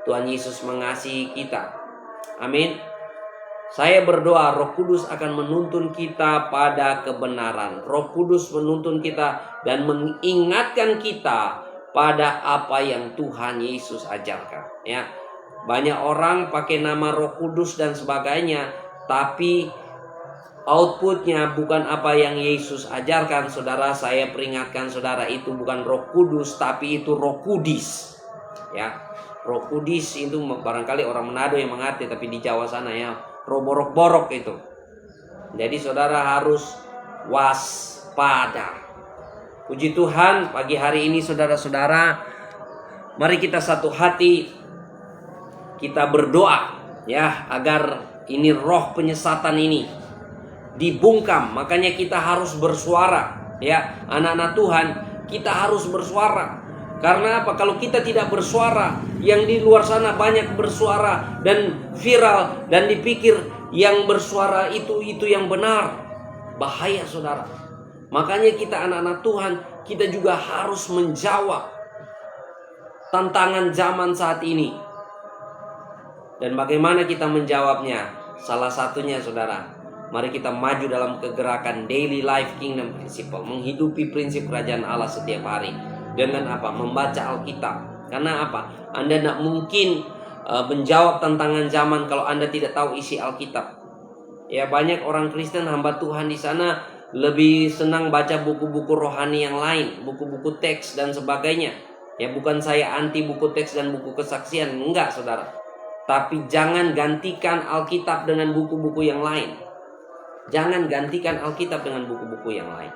Tuhan Yesus mengasihi kita. Amin. Saya berdoa Roh Kudus akan menuntun kita pada kebenaran. Roh Kudus menuntun kita dan mengingatkan kita pada apa yang Tuhan Yesus ajarkan. Ya, banyak orang pakai nama Roh Kudus dan sebagainya, tapi outputnya bukan apa yang Yesus ajarkan. Saudara, saya peringatkan saudara, itu bukan Roh Kudus, tapi itu Roh Kudis. Ya, Roh Kudis itu barangkali orang Manado yang mengerti, tapi di Jawa sana ya, roh borok-borok itu. Jadi saudara harus waspada. Puji Tuhan, pagi hari ini saudara-saudara, mari kita satu hati, kita berdoa ya, agar ini roh penyesatan ini dibungkam. Makanya kita harus bersuara ya, anak-anak Tuhan, kita harus bersuara. Karena apa? Kalau kita tidak bersuara, yang di luar sana banyak bersuara dan viral, dan dipikir yang bersuara itu yang benar. Bahaya saudara. Makanya kita anak-anak Tuhan, kita juga harus menjawab tantangan zaman saat ini. Dan bagaimana kita menjawabnya? Salah satunya saudara, mari kita maju dalam kegerakan Daily Life Kingdom Principle, menghidupi prinsip kerajaan Allah setiap hari. Dengan apa? Membaca Alkitab. Karena apa? Anda tidak mungkin menjawab tantangan zaman kalau Anda tidak tahu isi Alkitab. Ya, banyak orang Kristen, hamba Tuhan di sana lebih senang baca buku-buku rohani yang lain, buku-buku teks dan sebagainya. Ya, bukan saya anti buku teks dan buku kesaksian, enggak saudara. Tapi jangan gantikan Alkitab dengan buku-buku yang lain. Jangan gantikan Alkitab dengan buku-buku yang lain.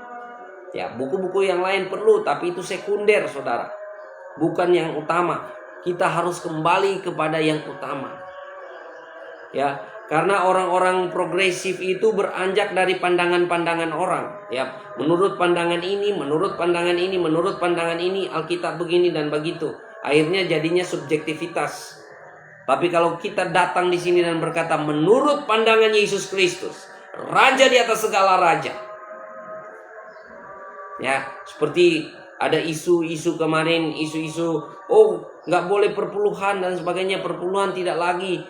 Ya, buku-buku yang lain perlu, tapi itu sekunder saudara, bukan yang utama. Kita harus kembali kepada yang utama. Ya, karena orang-orang progresif itu beranjak dari pandangan-pandangan orang. Ya, menurut pandangan ini, menurut pandangan ini, menurut pandangan ini, Alkitab begini dan begitu. Akhirnya jadinya subjektivitas. Tapi kalau kita datang di sini dan berkata menurut pandangan Yesus Kristus, Raja di atas segala raja. Ya, seperti ada isu-isu kemarin, isu-isu nggak boleh perpuluhan dan sebagainya, perpuluhan tidak lagi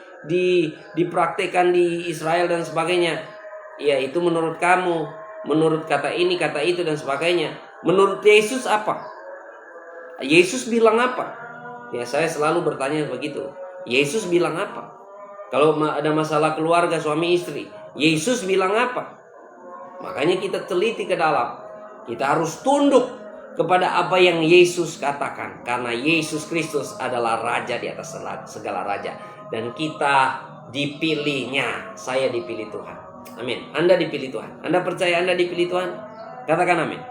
dipraktekkan di Israel dan sebagainya. Ya, itu menurut kamu, menurut kata ini, kata itu dan sebagainya. Menurut Yesus apa? Yesus bilang apa? Ya, saya selalu bertanya begitu. Yesus bilang apa? Kalau ada masalah keluarga suami istri, Yesus bilang apa? Makanya kita teliti ke dalam. Kita harus tunduk kepada apa yang Yesus katakan. Karena Yesus Kristus adalah Raja di atas segala raja. Dan kita dipilihnya. Saya dipilih Tuhan. Amin. Anda dipilih Tuhan. Anda percaya Anda dipilih Tuhan? Katakan amin.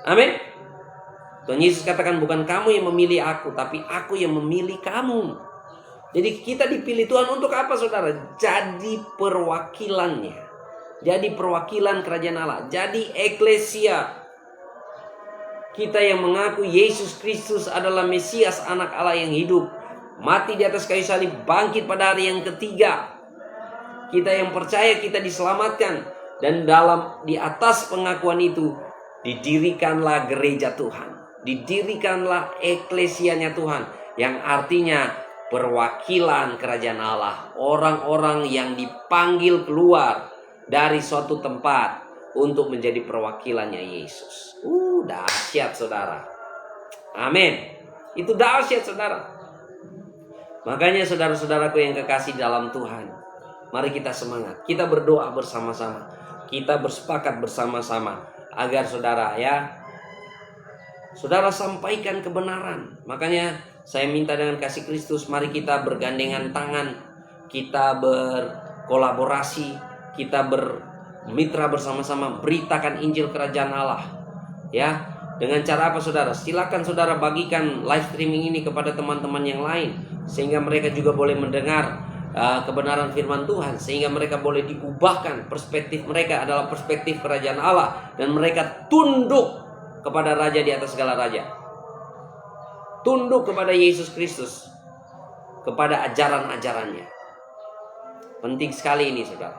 Amin. Tuhan Yesus katakan, bukan kamu yang memilih aku, tapi aku yang memilih kamu. Jadi kita dipilih Tuhan untuk apa saudara? Jadi perwakilannya. Jadi perwakilan kerajaan Allah. Jadi eklesia. Kita yang mengaku Yesus Kristus adalah Mesias, anak Allah yang hidup, mati di atas kayu salib, bangkit pada hari yang ketiga. Kita yang percaya kita diselamatkan, dan di atas pengakuan itu didirikanlah gereja Tuhan. didirikanlah eklesianya Tuhan, yang artinya perwakilan kerajaan Allah. Orang-orang yang dipanggil keluar dari suatu tempat untuk menjadi perwakilannya Yesus. Dahsyat saudara. Amin. Itu dahsyat saudara. Makanya saudara-saudaraku yang kekasih dalam Tuhan, mari kita semangat. Kita berdoa bersama-sama. Kita bersepakat bersama-sama agar saudara saudara sampaikan kebenaran. Makanya saya minta dengan kasih Kristus, mari kita bergandengan tangan, kita berkolaborasi, kita bermitra bersama-sama, beritakan Injil Kerajaan Allah. Ya, dengan cara apa saudara? Silakan saudara bagikan live streaming ini kepada teman-teman yang lain, sehingga mereka juga boleh mendengar kebenaran firman Tuhan, sehingga mereka boleh diubahkan. Perspektif mereka adalah perspektif kerajaan Allah, dan mereka tunduk kepada Raja di atas segala raja, tunduk kepada Yesus Kristus, kepada ajaran-ajarannya. Penting sekali ini saudara.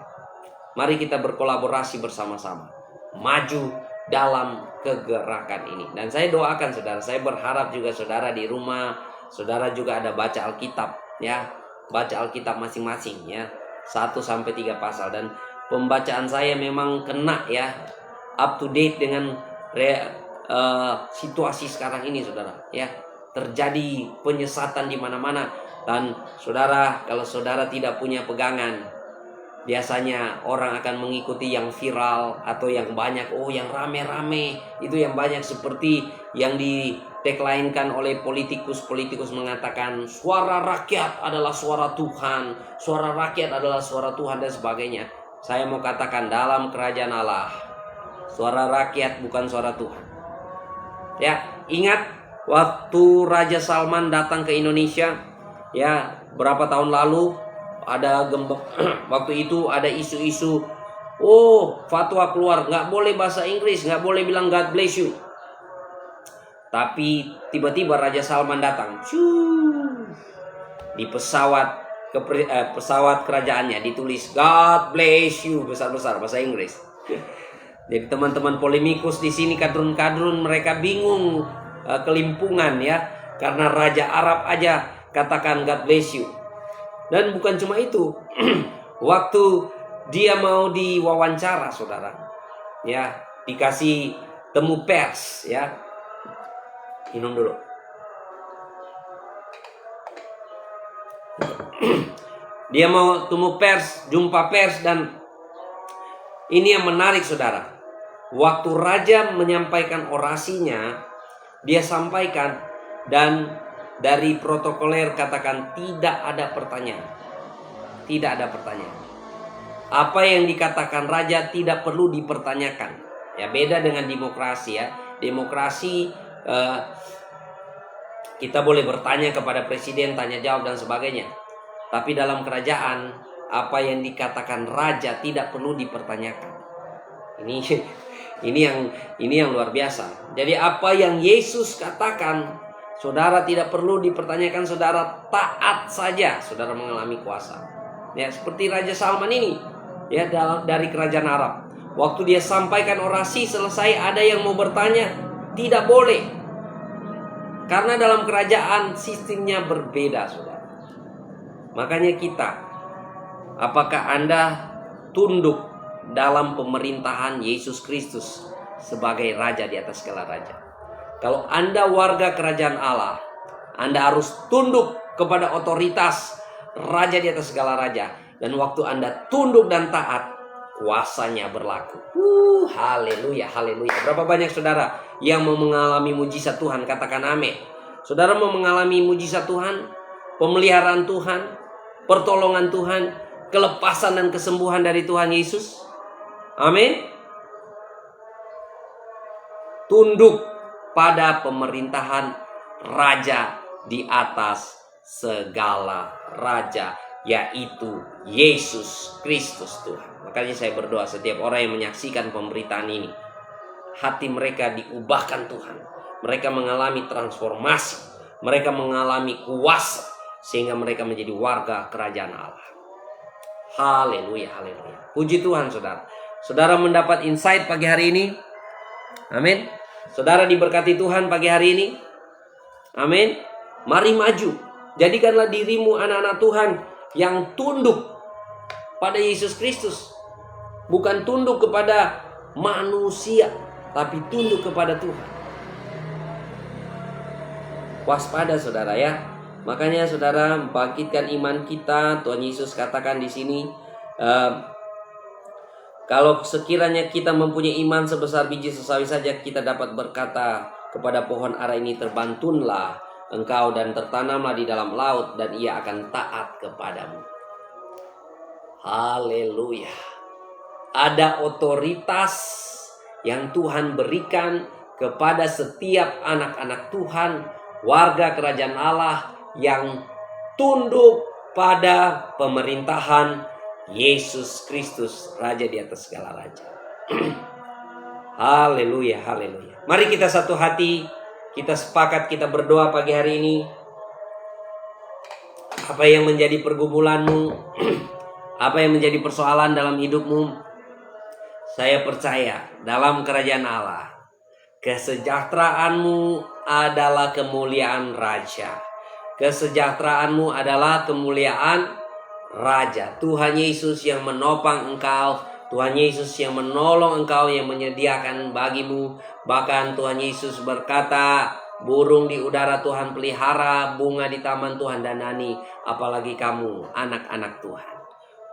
Mari kita berkolaborasi bersama-sama, maju dalam kegerakan ini. Dan saya doakan saudara, saya berharap juga saudara di rumah, saudara juga ada baca Alkitab ya. Baca Alkitab masing-masing ya, 1-3 pasal. Dan pembacaan saya memang kena ya, up to date dengan situasi sekarang ini saudara ya. Terjadi penyesatan di mana-mana. Dan saudara, kalau saudara tidak punya pegangan, biasanya orang akan mengikuti yang viral atau yang banyak, yang rame-rame. Itu yang banyak, seperti yang di tagline-kan oleh politikus mengatakan suara rakyat adalah suara Tuhan, suara rakyat adalah suara Tuhan dan sebagainya. Saya mau katakan, dalam kerajaan Allah suara rakyat bukan suara Tuhan. Ya, ingat waktu Raja Salman datang ke Indonesia ya, berapa tahun lalu, ada waktu itu ada isu-isu, fatwa keluar, nggak boleh bahasa Inggris, nggak boleh bilang God bless you. Tapi tiba-tiba Raja Salman datang, di pesawat kerajaannya ditulis God bless you besar-besar bahasa Inggris. Jadi teman-teman polemikus di sini, kadrun-kadrun, mereka bingung, kelimpungan ya, karena Raja Arab aja katakan God bless you. Dan bukan cuma itu, waktu dia mau diwawancara saudara, ya, dikasih temu pers ya, minum dulu. Dia mau temu pers, jumpa pers, dan ini yang menarik saudara. Waktu raja menyampaikan orasinya, dia sampaikan, dan dari protokoler katakan tidak ada pertanyaan. Tidak ada pertanyaan. Apa yang dikatakan raja tidak perlu dipertanyakan. Ya, beda dengan demokrasi ya. Demokrasi kita boleh bertanya kepada presiden, tanya jawab dan sebagainya. Tapi dalam kerajaan, apa yang dikatakan raja tidak perlu dipertanyakan. Ini yang luar biasa. Jadi apa yang Yesus katakan, saudara tidak perlu dipertanyakan, saudara taat saja, saudara mengalami kuasa. Ya, seperti Raja Salman ini, ya, dari kerajaan Arab. Waktu dia sampaikan orasi selesai, ada yang mau bertanya, tidak boleh. Karena dalam kerajaan sistemnya berbeda, saudara. Makanya kita, apakah Anda tunduk dalam pemerintahan Yesus Kristus sebagai Raja di atas segala raja? Kalau Anda warga kerajaan Allah, Anda harus tunduk kepada otoritas Raja di atas segala raja. Dan waktu Anda tunduk dan taat, kuasanya berlaku. Haleluya, haleluya. Berapa banyak saudara yang mau mengalami mujizat Tuhan? Katakan amin. Saudara mau mengalami mujizat Tuhan, pemeliharaan Tuhan, pertolongan Tuhan, kelepasan dan kesembuhan dari Tuhan Yesus? Amin. Tunduk pada pemerintahan Raja di atas segala raja, yaitu Yesus Kristus Tuhan. Makanya saya berdoa setiap orang yang menyaksikan pemberitaan ini, hati mereka diubahkan Tuhan. Mereka mengalami transformasi, mereka mengalami kuasa, sehingga mereka menjadi warga kerajaan Allah. Haleluya, haleluya. Puji Tuhan saudara. Saudara mendapat insight pagi hari ini. Amin. Saudara diberkati Tuhan pagi hari ini. Amin. Mari maju. Jadikanlah dirimu anak-anak Tuhan yang tunduk pada Yesus Kristus. Bukan tunduk kepada manusia, tapi tunduk kepada Tuhan. Waspada saudara ya. Makanya saudara bangkitkan iman kita. Tuhan Yesus katakan di sini, kalau sekiranya kita mempunyai iman sebesar biji sesawi saja, kita dapat berkata kepada pohon ara ini, terbantunlah engkau dan tertanamlah di dalam laut, dan ia akan taat kepadamu. Haleluya. Ada otoritas yang Tuhan berikan kepada setiap anak-anak Tuhan, warga kerajaan Allah yang tunduk pada pemerintahan Yesus Kristus, Raja di atas segala raja. Haleluya, haleluya. Mari kita satu hati, kita sepakat, kita berdoa pagi hari ini. Apa yang menjadi pergumulanmu, apa yang menjadi persoalan dalam hidupmu, saya percaya dalam kerajaan Allah, kesejahteraanmu adalah kemuliaan Raja. Kesejahteraanmu adalah kemuliaan Raja. Tuhan Yesus yang menopang engkau, Tuhan Yesus yang menolong engkau, yang menyediakan bagimu. Bahkan Tuhan Yesus berkata, burung di udara Tuhan pelihara, bunga di taman Tuhan danani, apalagi kamu anak-anak Tuhan.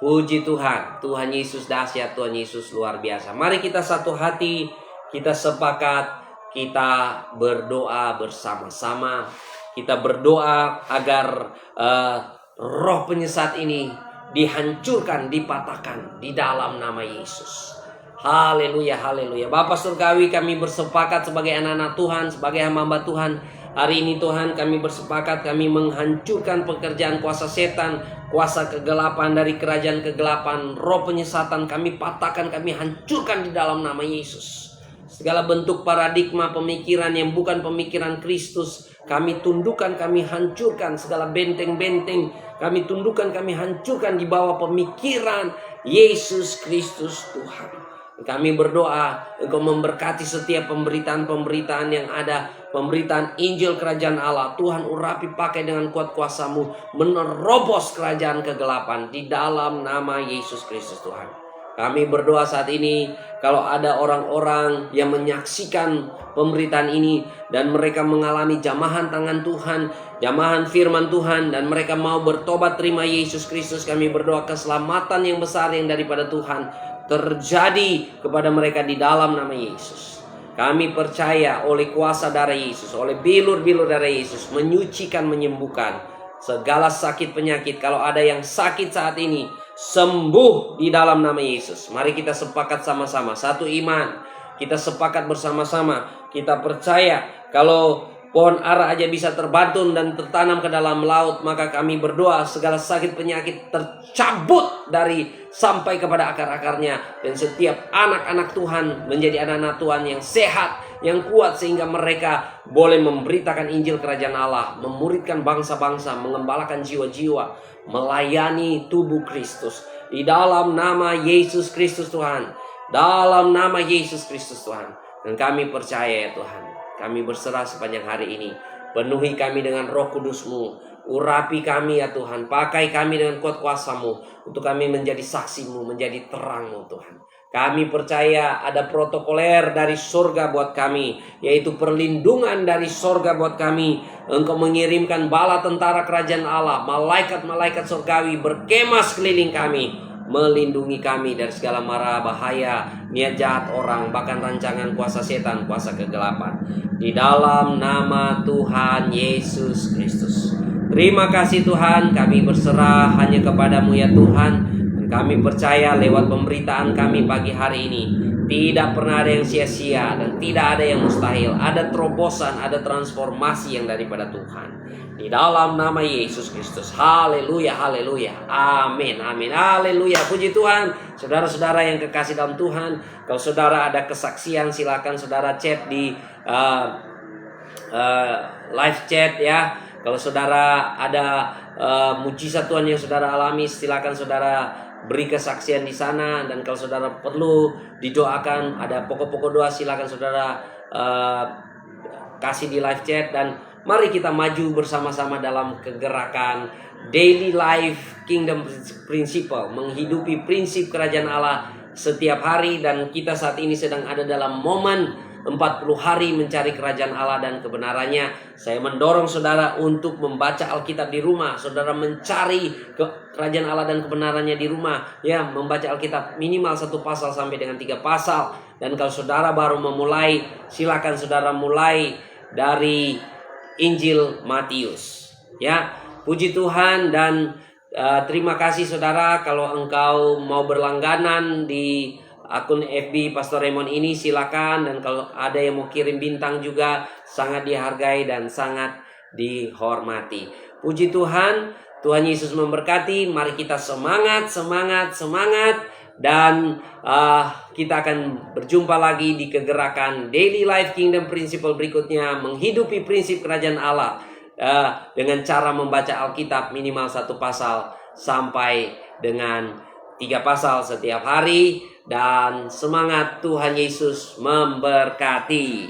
Puji Tuhan, Tuhan Yesus dahsyat, Tuhan Yesus luar biasa. Mari kita satu hati, kita sepakat, kita berdoa bersama-sama. Kita berdoa agar roh penyesat ini dihancurkan, dipatahkan di dalam nama Yesus. Haleluya, haleluya. Bapa Surgawi, kami bersepakat sebagai anak-anak Tuhan, sebagai hamba Tuhan. Hari ini Tuhan, kami bersepakat, kami menghancurkan pekerjaan kuasa setan, kuasa kegelapan dari kerajaan kegelapan, roh penyesatan kami patahkan, kami hancurkan di dalam nama Yesus. Segala bentuk paradigma pemikiran yang bukan pemikiran Kristus, kami tundukkan, kami hancurkan. Segala benteng-benteng kami tundukkan, kami hancurkan di bawah pemikiran Yesus Kristus Tuhan. Kami berdoa Engkau memberkati setiap pemberitaan-pemberitaan yang ada, pemberitaan Injil Kerajaan Allah. Tuhan urapi pakai dengan kuat kuasa-Mu, menerobos kerajaan kegelapan di dalam nama Yesus Kristus Tuhan. Kami berdoa saat ini, kalau ada orang-orang yang menyaksikan pemberitaan ini dan mereka mengalami jamahan tangan Tuhan, jamahan firman Tuhan, dan mereka mau bertobat terima Yesus Kristus, kami berdoa keselamatan yang besar yang daripada Tuhan terjadi kepada mereka di dalam nama Yesus. Kami percaya oleh kuasa darah Yesus, oleh bilur-bilur darah Yesus, menyucikan, menyembuhkan segala sakit penyakit. Kalau ada yang sakit saat ini, sembuh di dalam nama Yesus. Mari kita sepakat sama-sama, satu iman. Kita sepakat bersama-sama. Kita percaya kalau pohon ara aja bisa terbantun dan tertanam ke dalam laut, maka kami berdoa segala sakit penyakit tercabut dari sampai kepada akar-akarnya, dan setiap anak-anak Tuhan menjadi anak-anak Tuhan yang sehat, yang kuat, sehingga mereka boleh memberitakan Injil Kerajaan Allah, memuridkan bangsa-bangsa, mengembalakan jiwa-jiwa, melayani tubuh Kristus di dalam nama Yesus Kristus Tuhan, dalam nama Yesus Kristus Tuhan. Dan kami percaya ya Tuhan, kami berserah sepanjang hari ini. Penuhi kami dengan Roh Kudus-Mu, urapi kami ya Tuhan, pakai kami dengan kuat kuasa-Mu untuk kami menjadi saksi-Mu, menjadi terang-Mu Tuhan. Kami percaya ada protokoler dari surga buat kami, yaitu perlindungan dari surga buat kami. Engkau mengirimkan bala tentara kerajaan Allah, malaikat-malaikat surgawi berkemah sekeliling kami, melindungi kami dari segala mara bahaya, niat jahat orang, bahkan rancangan kuasa setan, kuasa kegelapan. Di dalam nama Tuhan Yesus Kristus. Terima kasih Tuhan, kami berserah hanya kepadamu ya Tuhan. Kami percaya lewat pemberitaan kami pagi hari ini, tidak pernah ada yang sia-sia dan tidak ada yang mustahil. Ada terobosan, ada transformasi yang daripada Tuhan. Di dalam nama Yesus Kristus. Haleluya, haleluya. Amin, amin. Haleluya. Puji Tuhan. Saudara-saudara yang kekasih dalam Tuhan, kalau saudara ada kesaksian, silakan saudara chat di live chat ya. Kalau saudara ada mujizat Tuhan yang saudara alami, silakan saudara beri kesaksian di sana. Dan kalau saudara perlu didoakan, ada pokok-pokok doa, silakan saudara kasih di live chat, dan mari kita maju bersama-sama dalam kegerakan Daily Life Kingdom Principle, menghidupi prinsip kerajaan Allah setiap hari. Dan kita saat ini sedang ada dalam momen 40 hari mencari kerajaan Allah dan kebenarannya. Saya mendorong saudara untuk membaca Alkitab di rumah. Saudara mencari kerajaan Allah dan kebenarannya di rumah, ya, membaca Alkitab minimal 1 pasal sampai dengan 3 pasal. Dan kalau saudara baru memulai, silakan saudara mulai dari Injil Matius, ya. Puji Tuhan. Dan terima kasih saudara, kalau engkau mau berlangganan di akun FB Pastor Raymond ini, silakan. Dan kalau ada yang mau kirim bintang juga, sangat dihargai dan sangat dihormati. Puji Tuhan. Tuhan Yesus memberkati. Mari kita semangat. Dan kita akan berjumpa lagi di kegerakan Daily Life Kingdom Principle berikutnya, menghidupi prinsip kerajaan Allah dengan cara membaca Alkitab minimal 1 pasal sampai dengan 3 pasal setiap hari. Dan semangat, Tuhan Yesus memberkati.